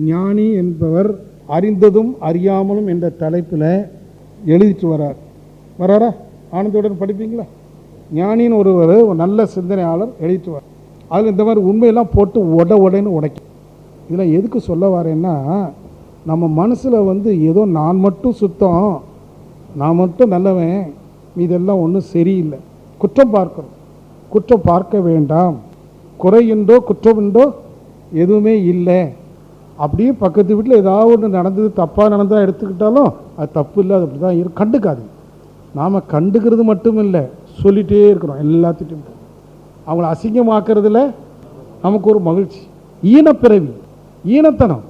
ஞானி என்பவர் அறிந்ததும் அறியாமலும் என்ற தலைப்பில் எழுதிட்டு வராரா? ஆனந்தவுடன் படிப்பீங்களா? ஞானின்னு ஒருவர் ஒரு நல்ல சிந்தனையாளர் எழுதிட்டு வர, அதில் இந்த மாதிரி உண்மையெல்லாம் போட்டு உடன்னு உடைக்கும். இதில் எதுக்கு சொல்ல வரேன்னா, நம்ம மனசில் ஏதோ நான் மட்டும் சுத்தம், நான் மட்டும் நல்லவன், இதெல்லாம் ஒன்றும் சரியில்லை. குற்றம் பார்க்கணும். குற்றம் பார்க்க வேண்டாம். குறையுண்டோ குற்றமுண்டோ எதுவுமே இல்லை. அப்படியே பக்கத்து வீட்டில் ஏதாவது ஒன்று நடந்தது, தப்பாக நடந்ததாக எடுத்துக்கிட்டாலும் அது தப்பு இல்லை, அது அப்படி தான் இருக்கும். கண்டுக்காது. நாம் கண்டுக்கிறது மட்டும் இல்லை, சொல்லிகிட்டே இருக்கிறோம் எல்லாத்திட்டும். அவங்கள அசிங்கமாக்குறதுல நமக்கு ஒரு மகிழ்ச்சி. ஈனப்பிறவி, ஈனத்தனம்.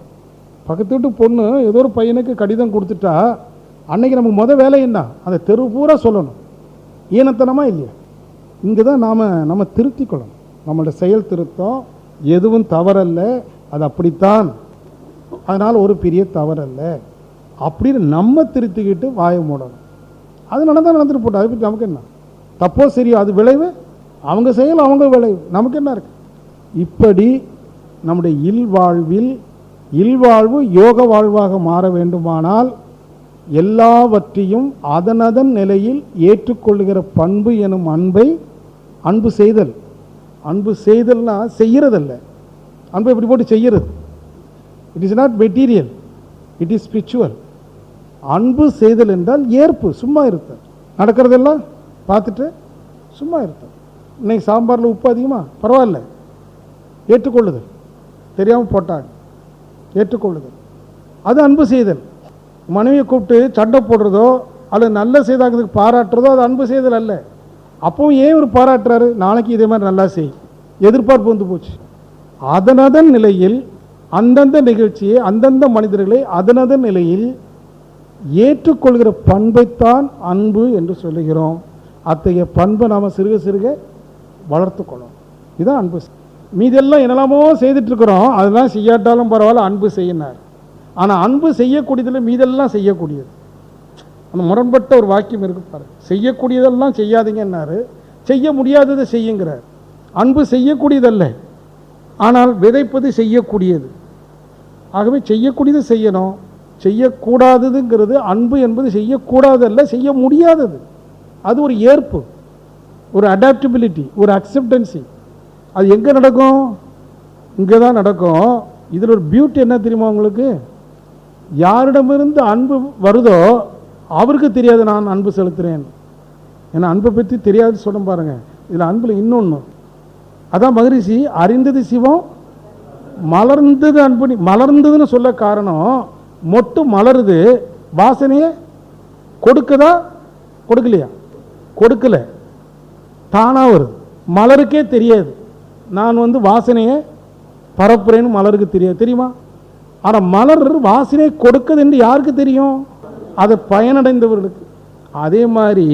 பக்கத்து வீட்டு பொண்ணு ஏதோ ஒரு பையனுக்கு கடிதம் கொடுத்துட்டா அன்னைக்கு நமக்கு வேலை என்ன? அந்த தெரு பூரா சொல்லணும். ஈனத்தனமா இல்லையா? இங்கே தான் நம்ம திருத்திக்கொள்ளணும். நம்மளோட செயல் திருத்தம் எதுவும் தவறல்ல, அது அப்படித்தான், அதனால் ஒரு பெரிய தவறல்ல அப்படின்னு நம்ம திருத்திக்கிட்டு வாயை மூடணும். அது நடந்துட்டு போட்டோம், அதை பற்றி நமக்கு என்ன? தப்போ சரியோ அது விளைவு, அவங்க செயல் அவங்க விளைவு, நமக்கு என்ன இருக்கு? இப்படி நம்முடைய இல்வாழ்வு யோக வாழ்வாக மாற வேண்டுமானால் எல்லாவற்றையும் அதனதன் நிலையில் ஏற்றுக்கொள்ளுகிற பண்பு எனும் அன்பு செய்தல். அன்பு செய்தல்னா செய்யறதல்ல. அன்பை எப்படி போட்டு செய்யறது? It is not material, it is spiritual. அன்பு செய்தல் என்றால் ஏற்பு, சும்மா இருத்தல். நடக்கிறதெல்லாம் பார்த்துட்டு சும்மா இருத்தல். இன்னைக்கு சாம்பாரில் உப்பு அதிகமாக, பரவாயில்ல, ஏற்றுக்கொள்ளுதல். தெரியாமல் போட்டாங்க, ஏற்றுக்கொள்ளுதல். அது அன்பு செய்தல். மனைவியை கூப்பிட்டு சண்டை போடுறதோ அல்லது நல்ல செய்தாங்கிறதுக்கு பாராட்டுறதோ அது அன்பு செய்தல் அல்ல. அப்பவும் ஏன் ஒரு பாராட்டுறாரு? நாளைக்கு இதே மாதிரி நல்லா செய், எதிர்பார்ப்பு வந்து போச்சு. அதனதன் நிலையில் அந்தந்த நிகழ்ச்சியை, அந்தந்த மனிதர்களை அதனதன் நிலையில் ஏற்றுக்கொள்கிற பண்பைத்தான் அன்பு என்று சொல்லுகிறோம். அத்தகைய பண்பை நாம் சிறுக சிறுக வளர்த்துக்கொள்ளணும். இதுதான் அன்பு. மீதெல்லாம் என்னெல்லாமோ செய்துட்டு இருக்கிறோம், அதெல்லாம் செய்யாட்டாலும் பரவாயில்ல, அன்பு செய்யினார். ஆனால் அன்பு செய்யக்கூடியதில் மீதெல்லாம் செய்யக்கூடியது. அந்த முரண்பட்ட ஒரு வாக்கியம் இருக்கு பாருங்க. செய்யக்கூடியதெல்லாம் செய்யாதீங்கன்னாரு, செய்ய முடியாததை செய்யுங்கிறார். அன்பு செய்யக்கூடியதல்ல, ஆனால் விதைப்பது செய்யக்கூடியது. ஆகவே செய்யக்கூடியது செய்யணும், செய்யக்கூடாததுங்கிறது அன்பு என்பது செய்யக்கூடாதல்ல, செய்ய முடியாதது. அது ஒரு ஏற்பு, ஒரு அடாப்டபிலிட்டி, ஒரு அக்செப்டன்சி. அது எங்கே நடக்கும்? இங்கே தான் நடக்கும். இதில் ஒரு பியூட்டி என்ன தெரியுமா உங்களுக்கு? யாரிடமிருந்து அன்பு வருதோ அவருக்கு தெரியாது நான் அன்பு செலுத்துகிறேன். ஏன்னா அன்பை பற்றி தெரியாது சொல்ல பாருங்க. இதில் அன்பில் இன்னொன்று, அதான் மகரிஷி அறிந்தது சிவம் மலர்ந்தது அன்பு. மலர்ந்ததுன்னு சொல்ல காரணம், மொட்டு மலருது, வாசனையை கொடுக்குதா கொடுக்கலையா? கொடுக்கல, தானா வருது. மலருக்கே தெரியாது நான் வாசனையை பரப்புறேன்னு மலருக்கு தெரியாது, தெரியுமா? ஆனால் மலர் வாசனை கொடுக்குது என்று யாருக்கு தெரியும்? அதை பயனடைந்தவர்களுக்கு. அதே மாதிரி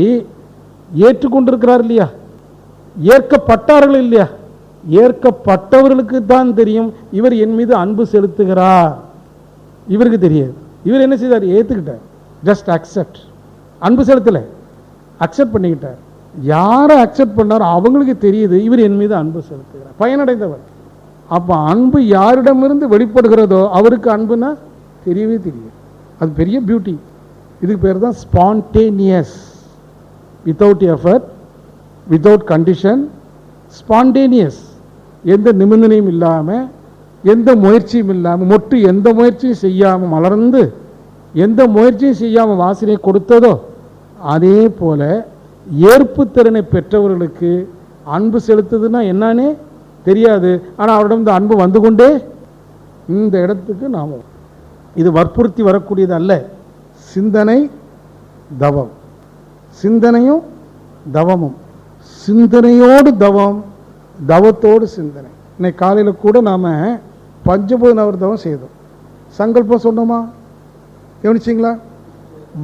ஏற்றுக்கொண்டிருக்கிறார் இல்லையா, ஏற்கப்பட்டார்கள் இல்லையா, ஏற்கப்பட்டவர்களுக்கு தான் தெரியும் இவர் என் மீது அன்பு செலுத்துகிறார். இவருக்கு தெரியாது. இவர் என்ன செய்தார்? ஏற்றுக்கிட்டார். Just accept. அன்பு செலுத்தலை, அக்செப்ட் பண்ணிக்கிட்டார். யாரை அக்செப்ட் பண்ணாரோ அவங்களுக்கு தெரியுது இவர் என் மீது அன்பு செலுத்துகிறார், பயனடைந்தவர். அப்போ அன்பு யாரிடமிருந்து வெளிப்படுகிறதோ அவருக்கு அன்புனா தெரியவே தெரியும். அது பெரிய பியூட்டி. இதுக்கு பேர் தான் spontaneous. Without effort, without condition, spontaneous. எந்த நிபந்தனையும் இல்லாமல், எந்த முயற்சியும் இல்லாமல், மொட்டு எந்த முயற்சியும் செய்யாமல் மலர்ந்து, எந்த முயற்சியும் செய்யாமல் வாசனையை கொடுத்ததோ அதே போல ஏற்பு திறனை பெற்றவர்களுக்கு அன்பு செலுத்துதுன்னா என்னன்னே தெரியாது. ஆனால் அவரிடம் இந்த அன்பு வந்து கொண்டே இந்த இடத்துக்கு நாம், இது வற்புறுத்தி வரக்கூடியது அல்ல. சிந்தனை தவம், சிந்தனையும் தவமும், சிந்தனையோடு தவம், தவத்தோடு சிந்தனை. இன்னைக்கு காலையில் கூட நாம் பஞ்சபூத நவர் தவம் செய்தோம். சங்கல்பம் சொன்னோமா? கவனிச்சிங்களா?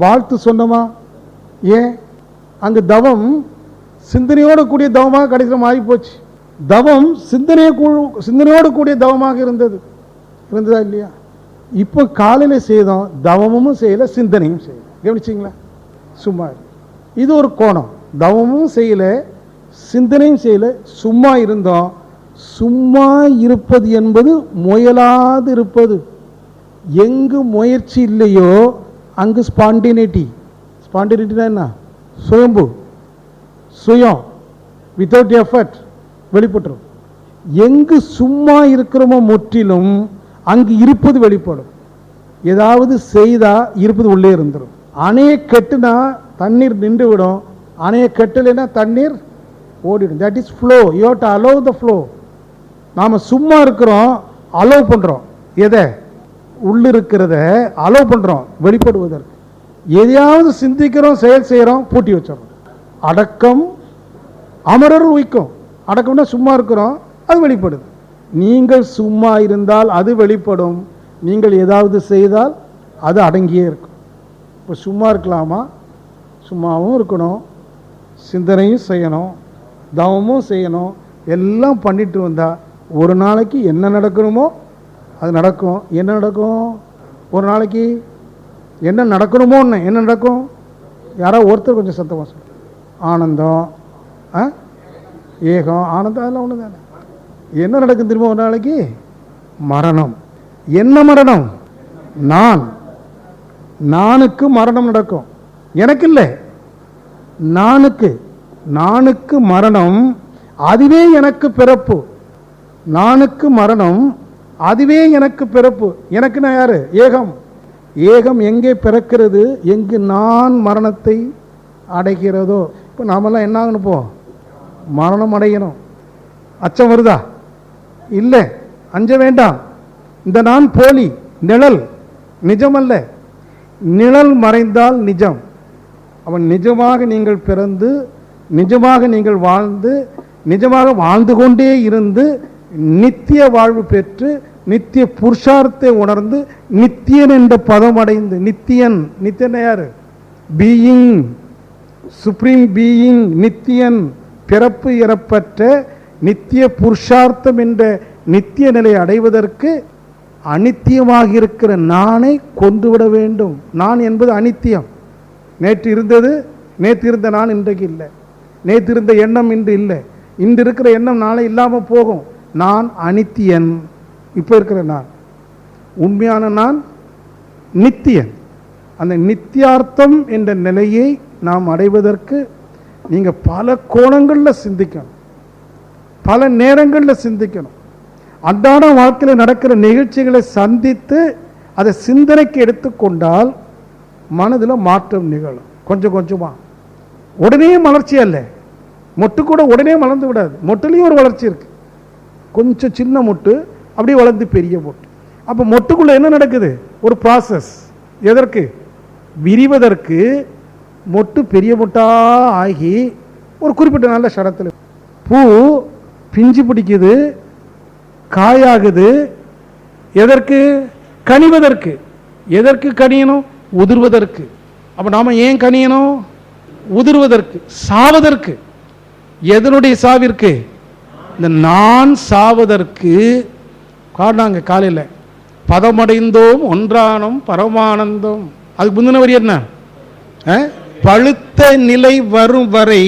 வாழ்த்து சொன்னோமா? ஏன்? அங்கு தவம் சிந்தனையோடு கூடிய தவமாக கடைசியில் மாறி போச்சு. தவம் சிந்தனையோடு கூடிய தவமாக இருந்ததா இல்லையா? இப்போ காலையில் செய்தோம், தவமும் செய்யலை, சிந்தனையும் செய்யலை. கவனிச்சிங்களா? சும்மா. இது ஒரு கோணம். தவமும் செய்யலை, சிந்தனையும் செய்யலை, சும்மா இருந்தோம். சும்மா இருப்பது என்பது முயலாது இருப்பது. எங்கு முயற்சி இல்லையோ அங்கு ஸ்பான்டினிட்டி. ஸ்பான்டினிட்டினா என்ன? சுயம்பு, சுயம், வித்தவுட் எஃபர்ட் வெளிப்பட்டுரும். எங்கு சும்மா இருக்கிறோமோ முற்றிலும் அங்கு இருப்பது வெளிப்படும். ஏதாவது செய்தா இருப்பது உள்ளே இருந்துடும். அணையை கட்டுனா தண்ணீர் நின்று விடும், அணையை கட்டலைன்னா தண்ணீர் ஓடிடும். That is flow. You have to allow the flow. நாம் சும்மா இருக்கிறோம், அலோவ் பண்ணுறோம். எதை? உள்ளிருக்கிறத அலோவ் பண்ணுறோம் வெளிப்படுவதற்கு. எதையாவது சிந்திக்கிறோம், செயல் செய்கிறோம், பூட்டி வச்சிடறோம். அடக்கம் அமரர் உய்க்கும். அடக்கம்னா சும்மா இருக்கிறோம், அது வெளிப்படுது. நீங்கள் சும்மா இருந்தால் அது வெளிப்படும், நீங்கள் ஏதாவது செய்தால் அது அடங்கியே இருக்கும். இப்போ சும்மா இருக்கலாமா? சும்மாவும் இருக்கணும், சிந்தனையும் செய்யணும், தவமும் செய்யணும். எல்லாம் பண்ணிட்டு வந்தால் ஒரு நாளைக்கு என்ன நடக்கணுமோ அது நடக்கும். என்ன நடக்கும்? ஒரு நாளைக்கு என்ன நடக்கணுமோன்னு என்ன நடக்கும்? யாராவது ஒருத்தர் கொஞ்சம் சத்தமாக சொல்லுங்க. ஆனந்தம், ஏகம், ஆனந்தம், அதெல்லாம் ஒன்று தானே. என்ன நடக்கும் திரும்ப ஒரு நாளைக்கு? மரணம். என்ன மரணம்? நானுக்கு மரணம் நடக்கும். எனக்கு இல்லை, நானுக்கு மரணம், அதுவே எனக்கு பிறப்பு. நானுக்கு மரணம், அதுவே எனக்கு பிறப்பு. எனக்குன்னா யாரு? ஏகம். ஏகம் எங்கே பிறக்கிறது? எங்கு நான் மரணத்தை அடைகிறதோ. இப்போ நாமெல்லாம் என்ன ஆகணும்? இப்போ மரணம் அடையணும். அச்சம் வருதா? இல்லை, அஞ்ச வேண்டாம். இந்த நான் போலி, நிழல், நிஜமல்ல. நிழல் மறைந்தால் நிஜம். அவன் நிஜமாக நீங்கள் பிறந்து, நிஜமாக நீங்கள் வாழ்ந்து, நிஜமாக வாழ்ந்து கொண்டே இருந்து நித்திய வாழ்வு பெற்று நித்திய புருஷார்த்தை உணர்ந்து நித்தியன் என்ற பதம் அடைந்து, நித்தியன் யாரு? பீயிங், சுப்ரீம் பீயிங், நித்தியன், பிறப்பு இறப்பற்ற நித்திய புருஷார்த்தம் என்ற நித்திய நிலை அடைவதற்கு அனித்தியமாக இருக்கிற நானை கொன்றுவிட வேண்டும். நான் என்பது அனித்தியம். நேற்று இருந்த நான் இன்றைக்கு இல்லை. நேற்று இருந்த எண்ணம் இன்று இல்லை. இன்று இருக்கிற எண்ணம் நாளை இல்லாமல் போகும். நான் அனித்தியன். இப்போ இருக்கிற நான், உண்மையான நான் நித்தியன். அந்த நித்தியார்த்தம் என்ற நிலையை நாம் அடைவதற்கு நீங்கள் பல கோணங்களில் சிந்திக்கணும், பல நேரங்களில் சிந்திக்கணும். அன்றாட வாழ்க்கையில் நடக்கிற நிகழ்ச்சிகளை சந்தித்து அதை சிந்தனைக்கு எடுத்துக்கொண்டால் மனதில் மாற்றம் நிகழும். கொஞ்சம் கொஞ்சமாக, உடனே வளர்ச்சி அல்ல. மொட்டு கூட உடனே வளர்ந்து விடாது. மொட்டுலேயும் ஒரு வளர்ச்சி இருக்கு. கொஞ்சம் சின்ன மொட்டு அப்படியே வளர்ந்து பெரிய மொட்டு. அப்போ மொட்டுக்குள்ள என்ன நடக்குது? ஒரு ப்ராசஸ். எதற்கு? விரிவதற்கு. மொட்டு பெரிய மொட்டா ஆகி ஒரு குறிப்பிட்ட நல்ல ஷரத்தில் பூ பிஞ்சு பிடிக்குது, காயாகுது. எதற்கு? கனிவதற்கு. எதற்கு கனியணும்? உதிர்வதற்கு. அப்போ நாம் ஏன் கனியணும்? உதிர்வதற்கு, சாவதற்கு. எதனுடைய சாவிற்கு? இந்த நான் சாவதற்கு. காரணாங்க காலையில் பதமடைந்தோம் ஒன்றானம் பரமானந்தம். அதுக்கு முந்தின வரி என்ன? பழுத்த நிலை வரும் வரை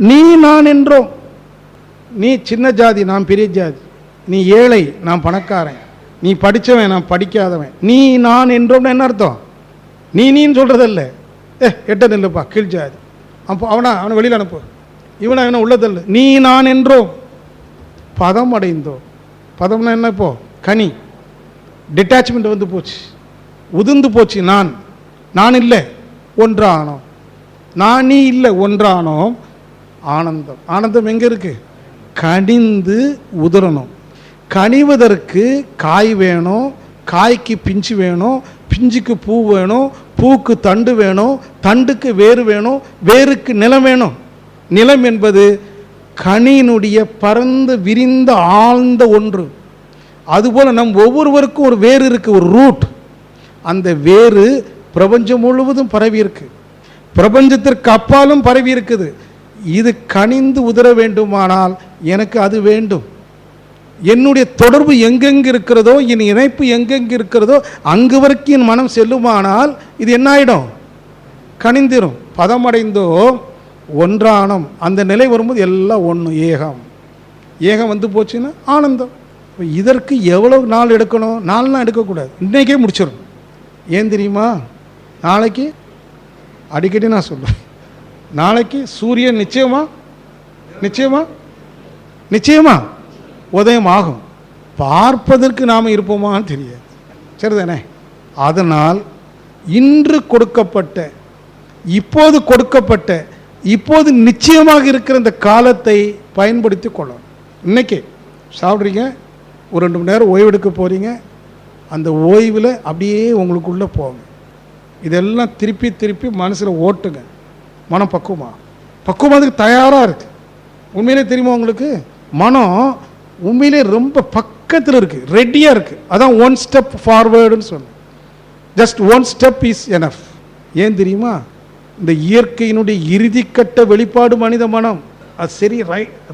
நீ நான் என்றோம். நீ சின்ன ஜாதி, நான் பெரிய ஜாதி. நீ ஏழை, நான் பணக்காரன். நீ படித்தவன், நான் படிக்காதவன். நீ நான் என்றோம்னா என்ன அர்த்தம்? நீன்னு சொல்கிறதில்ல. எட்ட நில்லுப்பா, கீழ் ஜாதி. அப்போ அவனை வெளியில் அனுப்பு, இவனை உள்ளதில்லை. நீ நான் என்றோம், பதம் அடைந்தோம். பதம்னா என்ன? இப்போ கனி, டிட்டாச்மெண்ட் வந்து போச்சு, உதிர்ந்து போச்சு. நான் இல்லை, ஒன்றானோம். நான் நீ இல்லை, ஒன்றானோம். ஆனந்தம். ஆனந்தம் எங்கே இருக்கு? கனிந்து உதிரணும். கனிவதற்கு காய் வேணும், காய்க்கு பிஞ்சு வேணும், பிஞ்சுக்கு பூ வேணும், பூக்கு தண்டு வேணும், தண்டுக்கு வேறு வேணும், வேருக்கு நிலம் வேணும். நிலம் என்பது கனியினுடைய பரந்து விரிந்த ஆழ்ந்த ஒன்று. அதுபோல் நம் ஒவ்வொருவருக்கும் ஒரு வேறு இருக்கு, ஒரு ரூட். அந்த வேறு பிரபஞ்சம் முழுவதும் பரவி இருக்கு, பிரபஞ்சத்திற்கு அப்பாலும் பரவி இருக்குது. இது கனிந்து உதிர வேண்டுமானால் எனக்கு அது வேண்டும். என்னுடைய தொடர்பு எங்கெங்கு இருக்கிறதோ, என் இணைப்பு எங்கெங்கு இருக்கிறதோ அங்கு வரைக்கும் என் மனம் செல்லுமானால் இது என்ன ஆயிடும்? கனிந்திரும். பதமடைந்தோ ஒன்றானம். அந்த நிலை வரும்போது எல்லாம் ஒன்று, ஏகம். ஏகம் வந்து போச்சுன்னா ஆனந்தம். இப்போ இதற்கு எவ்வளவு நாள் எடுக்கணும்? 4 நாள் எடுக்கக்கூடாது, இன்றைக்கே முடிச்சிடணும். ஏன் தெரியுமா? நாளைக்கு அடிக்கடி நான் சொல்லுவேன், நாளைக்கு சூரியன் நிச்சயமா உதயம் ஆகும். பார்ப்பதற்கு நாம் இருப்போமான்னு தெரியாது, சரிதானே? அதனால் இன்று கொடுக்கப்பட்ட, இப்போது கொடுக்கப்பட்ட, இப்போது நிச்சயமாக இருக்கிற இந்த காலத்தை பயன்படுத்தி கொள்ளணும். இன்றைக்கே சாப்பிட்றீங்க, ஒரு 2 மணி நேரம் ஓய்வெடுக்க போகிறீங்க, அந்த ஓய்வில் அப்படியே உங்களுக்குள்ளே போங்க. இதெல்லாம் திருப்பி திருப்பி மனசில் ஓட்டுங்க. மனம் பக்குவமாதுக்கு தயாராக இருக்குது. உண்மையிலே தெரியுமா உங்களுக்கு? மனம் உண்மையிலே ரொம்ப பக்கத்தில் இருக்குது, ரெடியாக இருக்குது. அதான் 1 ஸ்டெப் ஃபார்வேர்டுன்னு சொன்னேன். Just 1 step is enough. ஏன் தெரியுமா? இந்த இயற்கையினுடைய இறுதிக்கட்ட வெளிப்பாடு மனித மனம். அது சரி,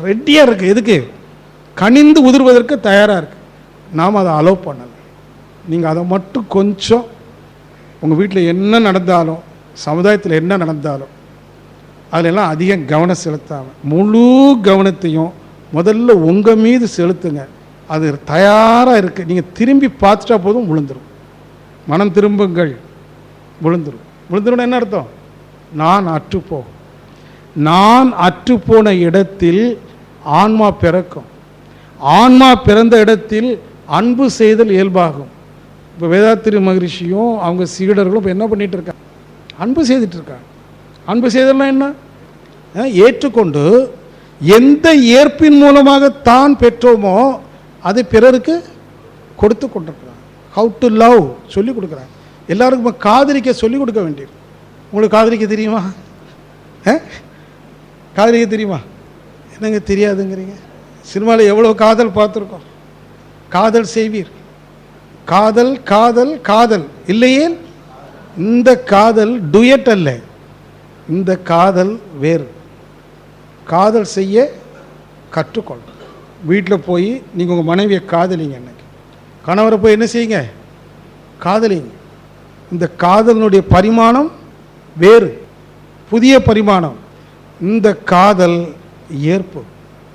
ரெடியாக இருக்குது. எதுக்கு? கனிந்து உதிர்வதற்கு தயாராக இருக்குது. நாம் அதை அலோவ் பண்ணலை. நீங்கள் அதை மட்டும் கொஞ்சம் உங்கள் வீட்டில் என்ன நடந்தாலும், சமுதாயத்தில் என்ன நடந்தாலும் அதிலெல்லாம் அதிகம் கவனம் செலுத்தாமல் முழு கவனத்தையும் முதல்ல உங்கள் மீது செலுத்துங்க. அது தயாராக இருக்குது. நீங்கள் திரும்பி பார்த்துட்டா போதும், விழுந்துடும். மனம் திரும்புங்கள், விழுந்துடும். என்ன அர்த்தம்? நான் அற்றுப்போகும். நான் அற்றுப்போன இடத்தில் ஆன்மா பிறக்கும். ஆன்மா பிறந்த இடத்தில் அன்பு செய்தல் இயல்பாகும். இப்போ வேதாத்திரி மகரிஷியும் அவங்க சீடர்களும் இப்போ என்ன பண்ணிட்டு இருக்காங்க? அன்பு செய்துட்டு இருக்காங்க. அன்பு செய்தல்னா என்ன? ஏற்றுக்கொண்டு எந்த ஏற்பின் மூலமாக தான் பெற்றோமோ அதை பிறருக்கு கொடுத்து கொண்டிருக்கிறாங்க. ஹவு டு லவ் சொல்லிக் கொடுக்குறாங்க. எல்லாருக்கும் காதலிக்க சொல்லிக் கொடுக்க வேண்டியது. உங்களுக்கு காதலிக்க தெரியுமா? காதலிக்க தெரியுமா? என்னங்க தெரியாதுங்கிறீங்க? சினிமாவில் எவ்வளோ காதல் பார்த்துருக்கோம். காதல் செய்வீர். காதல் காதல் காதல் இல்லையே. இந்த காதல் டுயட் அல்ல, இந்த காதல் வேறு. காதல் செய்ய கற்றுக்கொள்ள. வீட்டில் போய் நீங்கள் உங்கள் மனைவியை காதலிங்க. அன்னைக்கு கணவரை போய் என்ன செய்யுங்க? காதலிங்க. இந்த காதலினுடைய பரிமாணம் வேறு, புதிய பரிமாணம். இந்த காதல் ஏற்பு.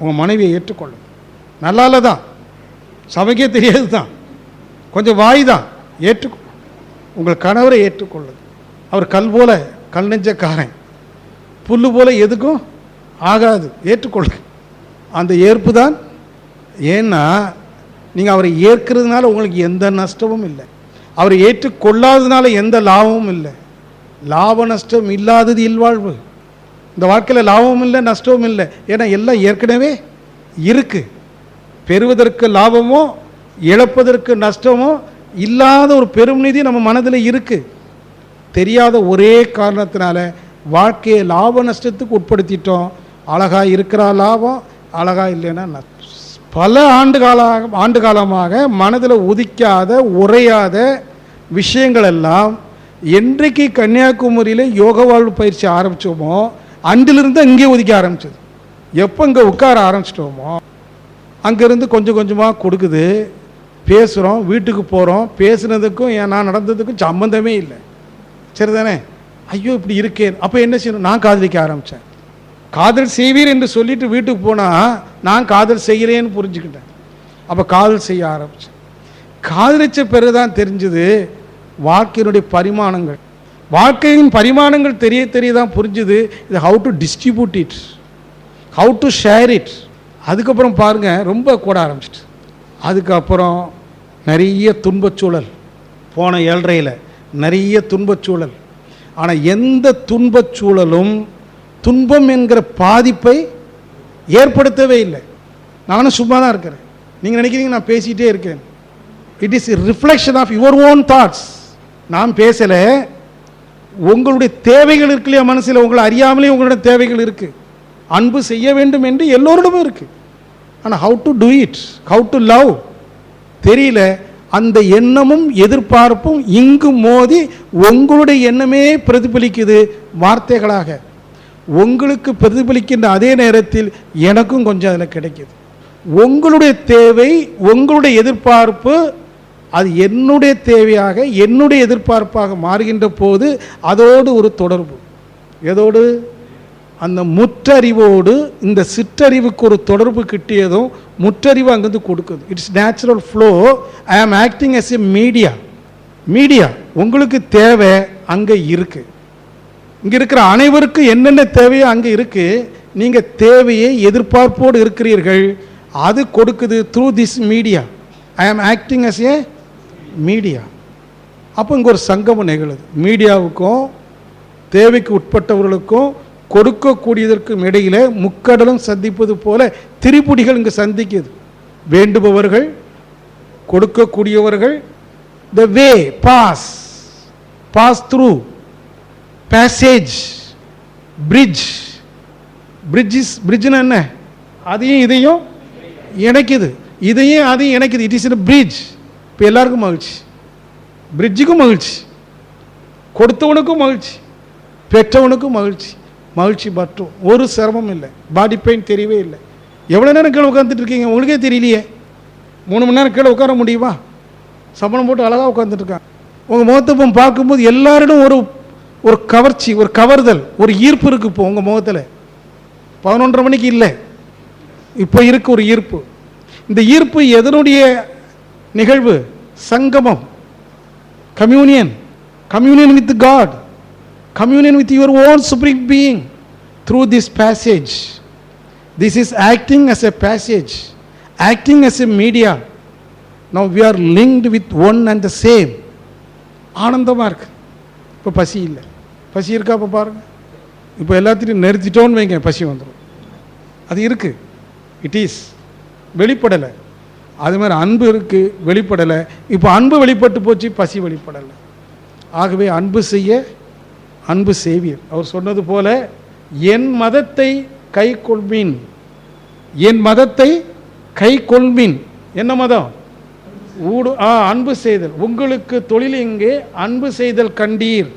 உங்கள் மனைவியை ஏற்றுக்கொள்ளும். நல்லால தான், சமைக்க தெரியாது தான், கொஞ்சம் வாய் தான், ஏற்றுக்கொள்ள. உங்கள் கணவரை ஏற்றுக்கொள்ளுது. அவர் கல் போல, கல் நெஞ்சக்காரன், புல்லு போல எதுக்கும் ஆகாது, ஏற்றுக்கொள்ளுங்க. அந்த ஏற்பு தான். ஏன்னா நீங்கள் அவரை ஏற்கிறதுனால உங்களுக்கு எந்த நஷ்டமும் இல்லை, அவரை ஏற்றுக்கொள்ளாததுனால எந்த லாபமும் இல்லை. லாப நஷ்டம் இல்லாதது இல்வாழ்வு. இந்த வாழ்க்கையில் லாபமும் இல்லை, நஷ்டமும் இல்லை. ஏன்னா எல்லாம் ஏற்கனவே இருக்குது. பெறுவதற்கு லாபமோ இழப்பதற்கு நஷ்டமோ இல்லாத ஒரு பெரும் நிதி நம்ம மனதில் இருக்குது. தெரியாத ஒரே காரணத்தினால வாழ்க்கையை லாப நஷ்டத்துக்கு உட்படுத்திட்டோம். அழகாக இருக்கிறா லாபம், அழகாக இல்லைன்னா நஷ்டம். பல ஆண்டு காலமாக மனதில் உதிக்காத உரையாத விஷயங்கள் எல்லாம் என்றைக்கு கன்னியாகுமரியில் யோக வாழ்வு பயிற்சி ஆரம்பித்தோமோ அன்றிலிருந்து இங்கே ஒதுக்க ஆரம்பிச்சது. எப்போ இங்கே உட்கார ஆரம்பிச்சிட்டோமோ அங்கேருந்து கொஞ்சம் கொஞ்சமாக கொடுக்குது. பேசுகிறோம், வீட்டுக்கு போகிறோம், பேசுனதுக்கும் நான் நடந்ததுக்கும் சம்மந்தமே இல்லை. சரிதானே? ஐயோ இப்படி இருக்கேன். அப்போ என்ன செய்யணும்? நான் காதலிக்க ஆரம்பித்தேன். காதல் செய்வீர் என்று சொல்லிட்டு வீட்டுக்கு போனால் நான் காதல் செய்கிறேன்னு புரிஞ்சுக்கிட்டேன். அப்போ காதல் செய்ய ஆரம்பித்தேன். காதலிச்ச பிறகுதான் தெரிஞ்சுது வாழ்க்கையினுடைய பரிமாணங்கள். வாழ்க்கையின் பரிமாணங்கள் தெரிய தான் புரிஞ்சுது. இது how to distribute it, how to share it. அதுக்கப்புறம் பாருங்கள், ரொம்ப கூட ஆரம்பிச்சிட்டு. அதுக்கப்புறம் நிறைய துன்பச்சூழல். போன 7.5 நிறைய துன்பச்சூழல். ஆனால் எந்த துன்பச்சூழலும் துன்பம் என்கிற பாதிப்பை ஏற்படுத்தவே இல்லை. நானும் சும்மா தான் இருக்கிறேன். நீங்கள் நினைக்கிறீங்க நான் பேசிகிட்டே இருக்கேன். It is reflection of your own thoughts. நான் பேசலை, உங்களுடைய தேவைகள் இருக்கு இல்லையா மனசில், உங்களை அறியாமலே உங்களோட தேவைகள் இருக்குது. அன்பு செய்ய வேண்டும் என்று எல்லோரிடமும் இருக்குது. ஆனால் how to do it, how to love தெரியல. அந்த எண்ணமும் எதிர்பார்ப்பும் இங்கு மோதி உங்களுடைய எண்ணமே பிரதிபலிக்குது வார்த்தைகளாக. உங்களுக்கு பிரதிபலிக்கின்ற அதே நேரத்தில் எனக்கும் கொஞ்சம் அதில் கிடைக்கிது. உங்களுடைய தேவை, உங்களுடைய எதிர்பார்ப்பு அது என்னுடைய தேவையாக, என்னுடைய எதிர்பார்ப்பாக மாறுகின்ற போது அதோடு ஒரு தொடர்பு. எதோடு? அந்த முற்றறிவோடு இந்த சிற்றறிவுக்கு ஒரு தொடர்பு கிட்டியதும் முற்றறிவு அங்கிருந்து கொடுக்குது. It's natural flow. ஐ ஆம் ஆக்டிங் எஸ் எ மீடியா. உங்களுக்கு தேவை அங்கே இருக்கு. இங்கே இருக்கிற அனைவருக்கும் என்னென்ன தேவையோ அங்கே இருக்கு. நீங்கள் தேவையை எதிர்பார்ப்போடு இருக்கிறீர்கள், அது கொடுக்குது த்ரூ திஸ் மீடியா. ஐ ஆம் ஆக்டிங் எஸ் ஏ மீடியா. அப்போ இங்கே ஒரு சங்கமம் நிகழுது. மீடியாவுக்கும் தேவைக்கு உட்பட்டவர்களுக்கும் கொடுக்கக்கூடியதற்கும் இடையில முக்கடலும் சந்திப்பது போல திரிபுடிகள் இங்கு சந்திக்குது. வேண்டுபவர்கள், கொடுக்கக்கூடியவர்கள், the way, pass through, passage, bridge என்ன, அதையும் இதையும் இணைக்குது, இதையும் அதையும் இணைக்குது. It is a bridge. இப்போ எல்லாருக்கும் மகிழ்ச்சி, பிரிட்ஜுக்கும் மகிழ்ச்சி, கொடுத்தவனுக்கும் மகிழ்ச்சி, பெற்றவனுக்கும் மகிழ்ச்சி மற்றும் ஒரு சிரமம் இல்லை. பாடி பெயின் தெரியவே இல்லை. எவ்வளோ நேரம் கீழே உட்காந்துட்டு இருக்கீங்க உங்களுக்கே தெரியலையே. 3 மணி நேரம் கீழே உட்கார முடியுமா? சம்பளம் போட்டு அழகாக உட்காந்துட்டு இருக்காங்க. உங்கள் முகத்தை பார்க்கும்போது எல்லாரிடம் ஒரு கவர்ச்சி, ஒரு கவர்தல், ஒரு ஈர்ப்பு இருக்குது. இப்போ உங்கள் முகத்தில் 11:30 மணிக்கு இல்லை, இப்போ இருக்கு ஒரு ஈர்ப்பு. இந்த ஈர்ப்பு எதனுடைய நிகழ்வு? சங்கமம், communion with God, communion with your own supreme being through this passage. This is acting as a passage, acting as a media. Now we are linked with one and the same. ஆனந்தமாக இருக்கு. இப்போ பசி இல்லை. பசி இருக்கா? இப்போ பாருங்க, இப்போ எல்லாத்தையும் நிறுத்திட்டோன்னு வைங்க, பசி வந்துடும். அது இருக்கு, இட் இஸ் வெளிப்படலை. அது மாதிரி அன்பு இருக்கு, வெளிப்படலை. இப்போ அன்பு வெளிப்பட்டு போச்சு, பசி வெளிப்படலை. ஆகவே அன்பு செய்ய அன்பு செய்வீர். அவர் சொன்னது போல என் மதத்தை கை கொள்வீன், என் மதத்தை கை கொள்வீன். என்ன மதம்? அன்பு செய்தல். உங்களுக்கு தொழில் எங்கே? அன்பு செய்தல் கண்டீர்.